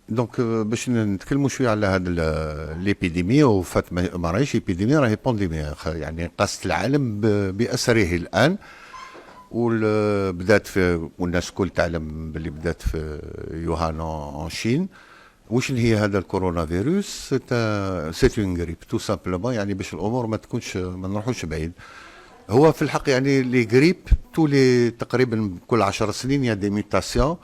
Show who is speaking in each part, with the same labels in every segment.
Speaker 1: دونك باش نتكلموا شويه على هذا ليبيديمي، وفات ما راهيش ايبيديمي، راهي بانديمي، يعني قاست العالم باسره الان. بدات في، والناس الكل تعلم باللي بدات في يوهان اون شين. وش هي هذا الكورونا فيروس؟ سيت اون غريب تو سامبلومون، يعني باش الامور ما تكونش، ما نروحوش بعيد. هو في الحق يعني لي غريب لي تقريبا كل 10 سنين يا دي ميوتاسيون،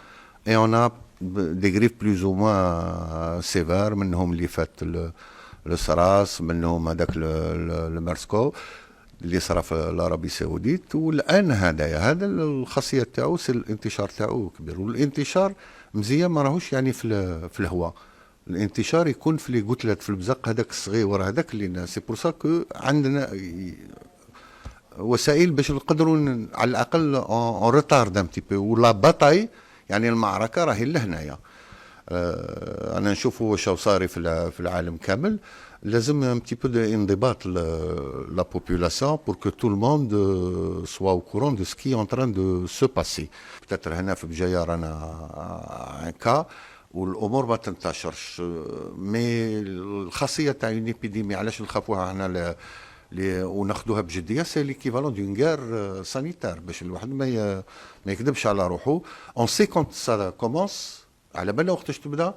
Speaker 1: اي اون ا دي غريب بلوز او موان سيفير، منهم اللي فات السراس، منهم هذاك المارسكو اللي صرا في العربيه السعوديه. والان هذا الخاصيه تاعو سي الانتشار تاعو كبير، والانتشار مزيان ما راهوش يعني في الهواء. الانتشار يكون في لي قتلات في البزق هذاك الصغير هذاك اللي سي بور سا كو عندنا وسائل باش نقدروا على الاقل اون ريتارد ان بتي بو. ولا باتاي يعني المعركه راهي لهنايا. انا نشوفوا واش صاري في العالم كامل. لازم un petit peu d'endibat la population pour que tout le monde soit au courant de ce qui est en train de se passer. Peut-être هنا في بجايه رانا ان كا والامور ما تنتشرش، مي الخاصيه تاع اون ايبيديمي علاش نخافوها هنا وناخذوها بجديه، سي ليكيفالون دون غير سانيتير، باش الواحد ما يكذبش على روحه. اون سي كونت سا كومونس، على بالنا وقتاش تبدا،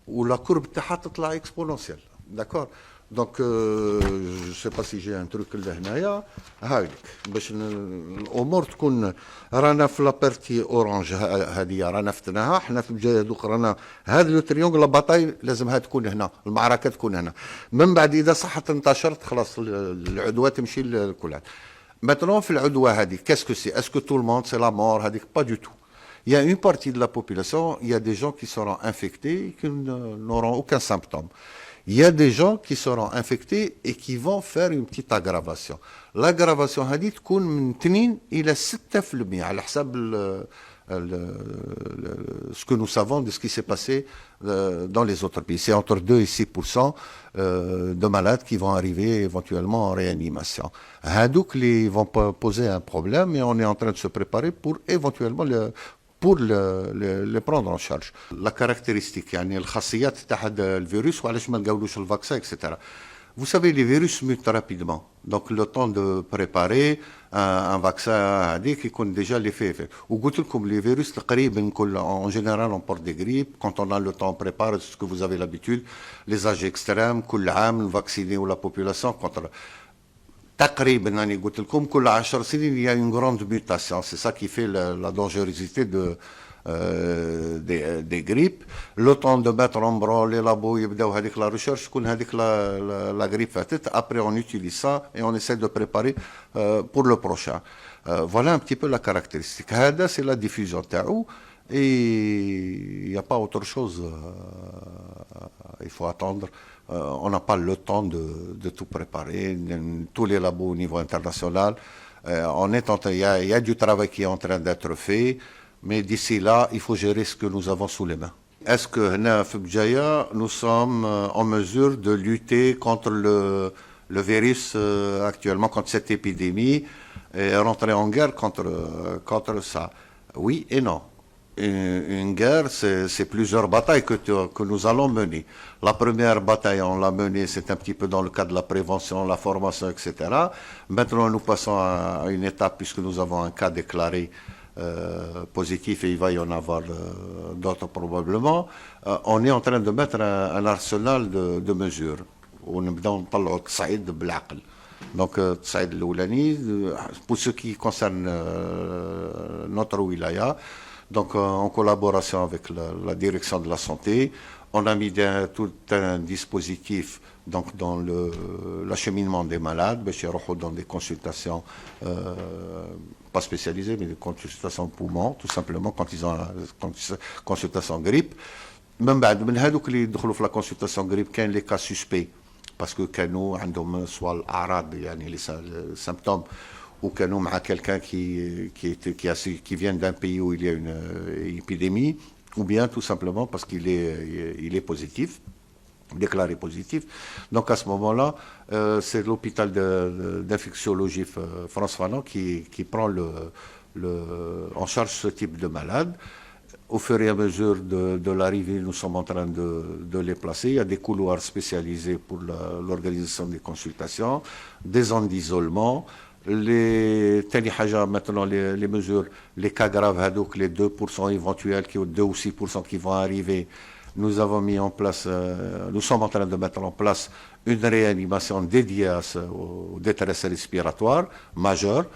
Speaker 1: ولا كورب تاعها تطلع اكسبونونسيال. داكور. دونك جو سي با سي جي ان تروك لهنايا هايلك باش الامور تكون. رانا في لابارتي اورانج هذه رانا فتناها حنا في الجايه دوك، رانا هذا لو تريونغ لا باتاي لازمها تكون هنا، المعركه تكون هنا. من بعد اذا صحت انتشرت خلاص العدوى تمشي لكل عام. ماتنون في العدوى هذه كاسكو سي اسكو تو الموند سي لا مور؟ هذيك با دو تو. Il y a une partie de la population, il y a des gens qui seront infectés et qui n'auront aucun symptôme. Il y a des gens qui seront infectés et qui vont faire une petite aggravation. L'aggravation هذه تكون من 2 إلى 6% على حساب ce que nous savons de ce qui s'est passé dans les autres pays. C'est entre 2 et 6% de malades qui vont arriver éventuellement en réanimation. هذوك اللي vont poser un problème et on est en train de se préparer pour éventuellement pour les prendre en charge. La caractéristique, يعني الخاصيات تاع هذا الفيروس وعلاش ما نقولوش الفاكسين etc. Vous savez, les virus mutent rapidement. Donc, le temps de préparer un vaccin هذيك يكون déjà l'effet fait. وقلت لكم les virus تقريبا en général on porte des grippes. Quand on a le temps on prépare ce que vous avez l'habitude. Les âges extrêmes, كل عام vacciner la population contre تقريبا يعني قلت لكم كل 10 سنين il y a une grande mutation. C'est ça qui fait la dangerosité des grippes. Le temps de mettre en branle les labos يبداو هذيك la recherche تكون هذيك la grippe فاتت. Après on utilise ça et on essaie de préparer pour le prochain. Voilà un petit peu la caractéristique. هذا c'est la diffusion تاعو et il n'y a pas autre chose. Il faut attendre. On n'a pas le temps de tout préparer. Tous les labos au niveau international, il y a du travail qui est en train d'être fait, mais d'ici là, il faut gérer ce que nous avons sous les mains. Est-ce que nous sommes en mesure de lutter contre le virus actuellement, contre cette épidémie, et rentrer en guerre contre ça? Oui et non. Une guerre, c'est plusieurs batailles que nous allons mener. La première bataille, on l'a menée, c'est un petit peu dans le cadre de la prévention, la formation, etc. Maintenant, nous passons à une étape, puisque nous avons un cas déclaré positif, et il va y en avoir d'autres probablement. On est en train de mettre un arsenal de mesures. ونبداو نطلعوا التصعيد بالعقل. Donc, التصعيد الأولاني, pour ce qui concerne notre wilaya, donc en collaboration avec la direction de la santé, on a mis tout un dispositif donc, dans l'acheminement des malades, dans des consultations pas spécialisées, mais des consultations poumons, tout simplement quand ils ont consultation grippe. Même من هذوك اللي يدخلوا في la consultation grippe كاين les cas suspects parce que كانوا عندهم soit الأعراض يعني les symptômes ou كانوا مع quelqu'un qui vient d'un pays où il y a une épidémie, ou bien tout simplement parce qu'il est positif, déclaré positif. Donc à ce moment-là, c'est l'hôpital d'infectiologie France Fanon qui prend en charge ce type de malade. Au fur et à mesure de l'arrivée, nous sommes en train de les placer. Il y a des couloirs spécialisés pour l'organisation des consultations, des zones d'isolement. Maintenant, les mesures, les cas graves, donc les 2% éventuels, 2 ou 6% qui vont arriver, nous avons mis en place, nous sommes en train de mettre en place une réanimation dédiée aux détresse respiratoire majeure.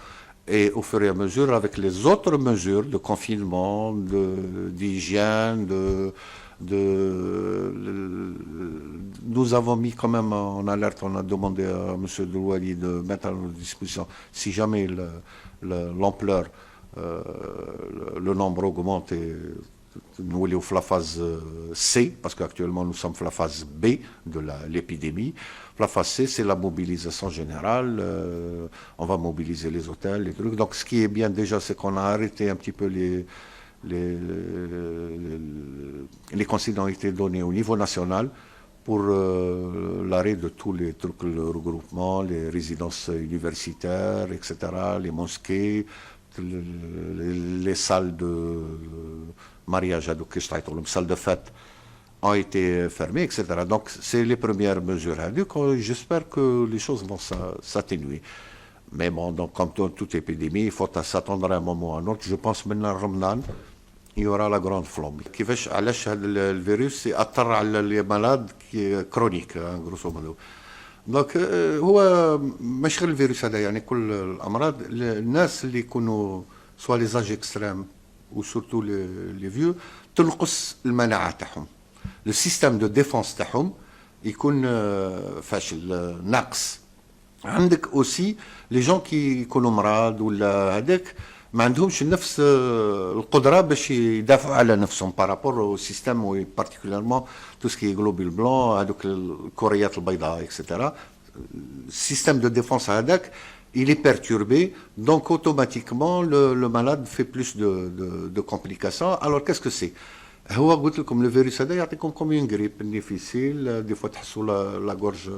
Speaker 1: Et au fur et à mesure, avec les autres mesures de confinement, d'hygiène, nous avons mis quand même en alerte, on a demandé à M. Delouali de mettre à notre disposition, si jamais l'ampleur, le nombre augmente, et nous sommes la phase C, parce qu'actuellement nous sommes la phase B de l'épidémie. La phase C, c'est la mobilisation générale. On va mobiliser les hôtels, les trucs. Donc, ce qui est bien déjà, c'est qu'on a arrêté un petit peu les consignes ont été données au niveau national pour l'arrêt de tous les trucs, le regroupement, les résidences universitaires, etc., les mosquées, les salles de mariage, les salles de fête ont été fermées, etc. Donc, c'est les premières mesures. J'espère que les choses vont s'atténuer. Mais bon, donc, comme toute épidémie, il faut s'attendre à un moment ou à un autre. Je pense maintenant à Ramadan, il y aura la grande flambe. كيفاش علاش هذا الفيروس يأثر على les malades chroniques, grosso modo. دونك هو مش غير الفيروس هذا، يعني كل الامراض الناس اللي يكونوا سوا لي زاج اكستريم وسورتو لي فيو تنقص المناعه تاعهم، لو سيستم دو ديفونس تاعهم يكون فاشل ناقص. عندك اوسي لي جون كي يكونوا مرض ولا هذاك ما عندهمش نفس القدره باش يدافعوا على نفسهم بارابور او سيستم، و بارتيكوليرمون تو سكي غلوبيل بلون، هذوك الكوريات البيضاء اكسيتيرا. السيستم دو ديفونس هذاك il est perturbé, donc automatiquement le malade fait plus de complications. Alors qu'est-ce que c'est? هو قلت لكم le virus هذا يعطيكم comme une grippe difficile, des fois تحسوا la gorge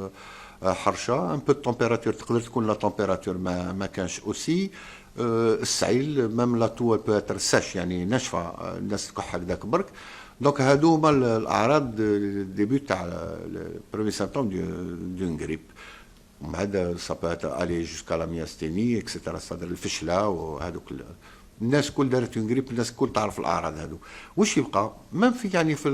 Speaker 1: حرشة, un peu de température, تقدر تكون la température ما كانش aussi. السعيل même la toux elle peut être sèche, يعني ناشفة، الناس تكح هكذاك برك. دونك هادو هما الأعراض ديبيوت تاع premier symptôme d'une grippe. هذا ça peut aller jusqu'à la myasthénie, etc. صدر الفشلة وهذوك الناس كل دارت غريب، الناس كل تعرف الأعراض هذو. واش يبقى؟ même في يعني في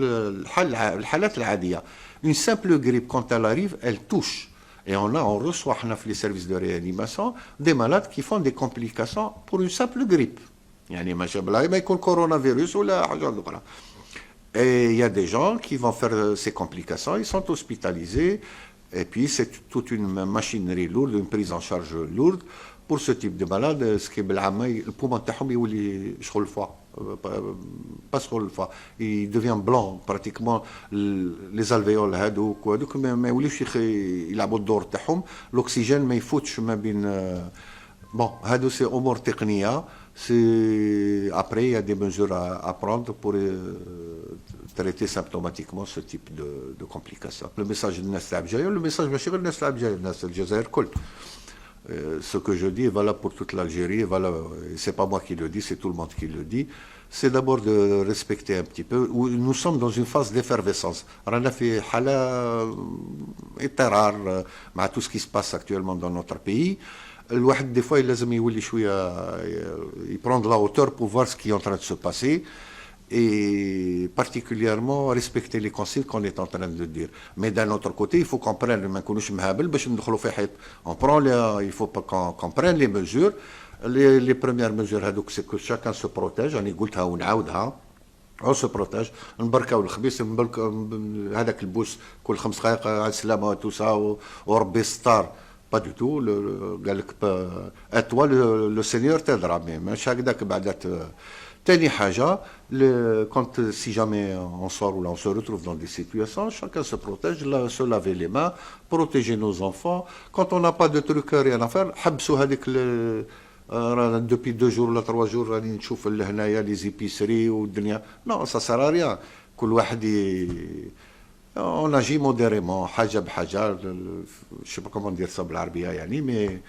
Speaker 1: الحالات العادية une simple grippe quand elle arrive elle touche. Et on reçoit في les services de réanimation des malades qui font des complications pour une simple grippe. يعني ما شابه ما يكون كورونا فيروس ولا حاجة أخرى. Et il y a des gens qui vont faire ces complications, ils sont hospitalisés. Et puis, c'est toute une machinerie lourde, une prise en charge lourde. Pour ce type de malade, ce qui est le poumon il devient blanc, pratiquement les alvéoles, l'oxygène, mais il faut bon, c'est أمور تقنية. Après, il y a des mesures à prendre pour traiter symptomatiquement ce type de complications. Le message de الناس تاع بجاية، le message ماشي غير الناس تاع بجاية، الناس الجزائر كل. Ce que je dis est valable pour toute l'Algérie, c'est pas moi qui le dis, c'est tout le monde qui le dit. C'est d'abord de respecter un petit peu. Nous sommes dans une phase d'effervescence. رانا في حالة اضطرار مع tout ce qui se passe actuellement dans notre pays. الواحد des fois لازم يولي شوية prendre la hauteur pour voir ce qui est en train de se passer et particulièrement respecter les consignes qu'on est en train de dire. Mais d'un autre côté, il faut qu'on prenne, ما نكونوش مهابل باش ندخلوا في حيط. Il faut pas qu'on prenne les mesures. Les premières mesures هذوك c'est que chacun se protège. أنا قلتها ونعاودها. On se protège. نبركاو الخبيث، هذاك البوس كل 5 دقائق على السلامة وتوسع وربي الستار. Pas du tout. قال لك à toi le Seigneur t'aidera, mais مش هكذاك بعدات. تاني حاجة quand si jamais on sort ou là on se retrouve dans des situations, chacun se protège, se laver les mains, protéger nos enfants. Quand on n'a pas de truc rien à faire, حبسوا هذيك depuis 2 jours ou 3 jours راني نشوف هنايا les épiceries والدنيا. Non, ça sert à rien. كل واحد on agit modérément, حاجة بحاجة. Je sais pas comment dire ça بالعربية يعني, mais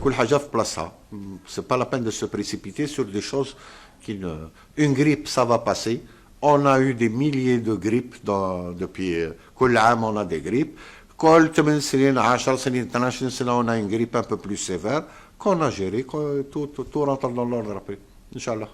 Speaker 1: كل حاجة في بلاصها. C'est pas la peine de se précipiter sur des choses qui ne... Une grippe, ça va passer. On a eu des milliers de grippes depuis كل عام on a des grippes. كل 8 سنين 10 سنين 12 سنة on a une grippe un peu plus sévère qu'on a géré, tout rentre dans l'ordre après. Inch'Allah.